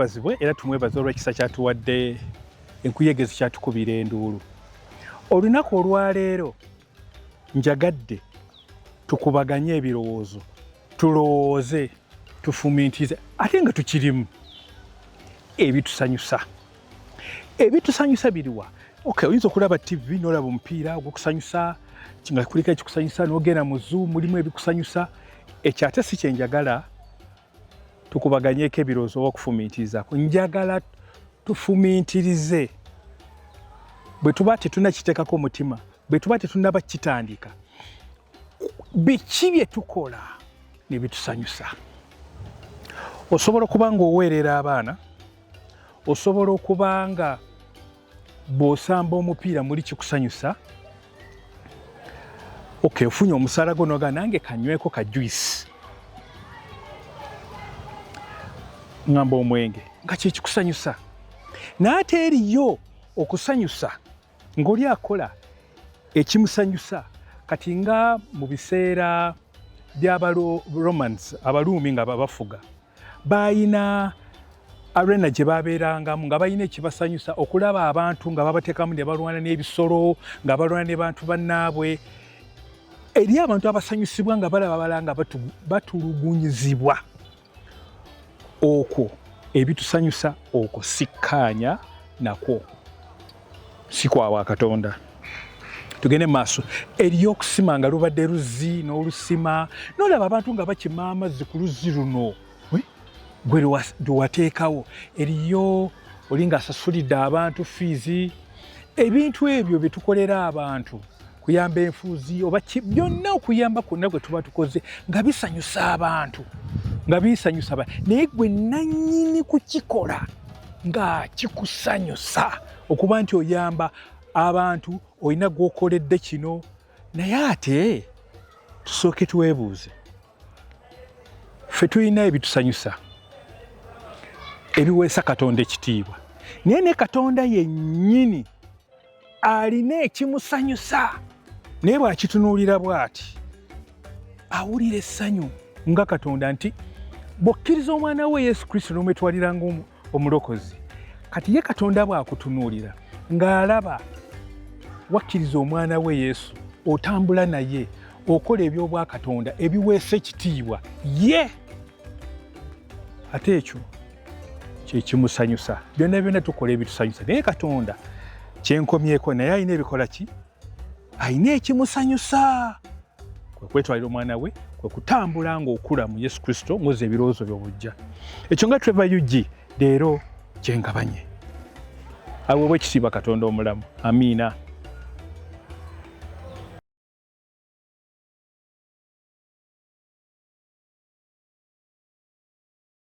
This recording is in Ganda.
akuzibwe era tumwebaza olw'ekisa kyatuwadde enkuyegezi kyatukubira enduulu. Olunaku olwaleero njagadde tukubaganye ebirowoozo, tulowooze, tufumiintize ate nga tukirimu ebitusanyusa. Ebitusanyusa biriwa? Okay, oyinza okulaba TV n'olaba omupiira ogukusanyusa, nga kuliko ekikusanyusa, n'ogenda mu zoo mulimu ebikusanyusa. Ekyo ate si kye njagala tukubaganyeeko ebirowoozo oba okufumiintirizaako. Njagala tufumiintirize. Bwe tuba tetunnakiteekako omutima, bwe tuba tetunnaba kitandika, biki bye tukola ne bitusanyusa? Osobola okuba ng'oweerera abaana, osobola okuba nga bw'osamba omupiira muli kikusanyusa. Okay, ofunye omusaala gwo n'oga nange kanyweko ka juice, ngamba omwenge nga kye kikusanyusa. N'ate eriyo okusanyusa ng'oli akola ekimusanyusa. Kati nga mu biseera by'Abaromans, Abaruumi nga babafuga, bayina arena gye babeerangamu nga bayina ekibasanyusa, okulaba abantu nga babateekamu ne balwana n'ebisolo, nga balwana ne bantu bannaabwe. Eri abantu abasanyusibwa nga balaba balala nga batulugunyizibwa. Okwo ebitusanyusa, okwo sikkaanya nakwo, si kwawa Katonda. Tugende mu maaso. Eriyo okusima nga lubadde luzzi n'olusima, n'olaba abantu nga bakima amazzi ku luzzi luno gwe lwewateekawo. Eriyo oli ng'asasulidde abantu fiizi. Ebintu ebyo bye tukolera abantu, kuyamba enfuuzi oba byonna okuyamba kwonna gwe tuba tukoze nga bisanyusa abantu, nga bisanyusa naye gwe nannyini kukikola nga kikusanyusa okuba nti oyamba abantu, olina gw'okoledde kino. Naye ate tusooke twebuuze, ffe tulina ebitusanyusa ebiweesa Katonda ekitiibwa, naye ne Katonda yennyini alina ekimusanyusa, naye bw'akitunuulira bw'ati awulira essanyu nga Katonda nti bw'okkiriza omwana we Yesu Kristo n'omwetwalira ng'omulokozi, kati ye Katonda bw'akutunuulira ng'alaba wakkiriza omwana we Yesu, otambula naye, okola eby'obwakatonda ebiweesa ekitiibwa ye, ate ekyo kye kimusanyusa. Byonna byonna tukola ebitusanyusa, naye Katonda kyenkomyeko naye alina ebikola ki? Alina ekimusanyusa. Kwe kwetwalira omwana we, kwe kutambula ng'okula mu Yesu Kristo, ng'ozza ebirowoozo by'obujja. Ekyo nga Trevor Yugi leero kyengabanye. Aweebwe ekitiibwa Katonda omulamu. Amiina.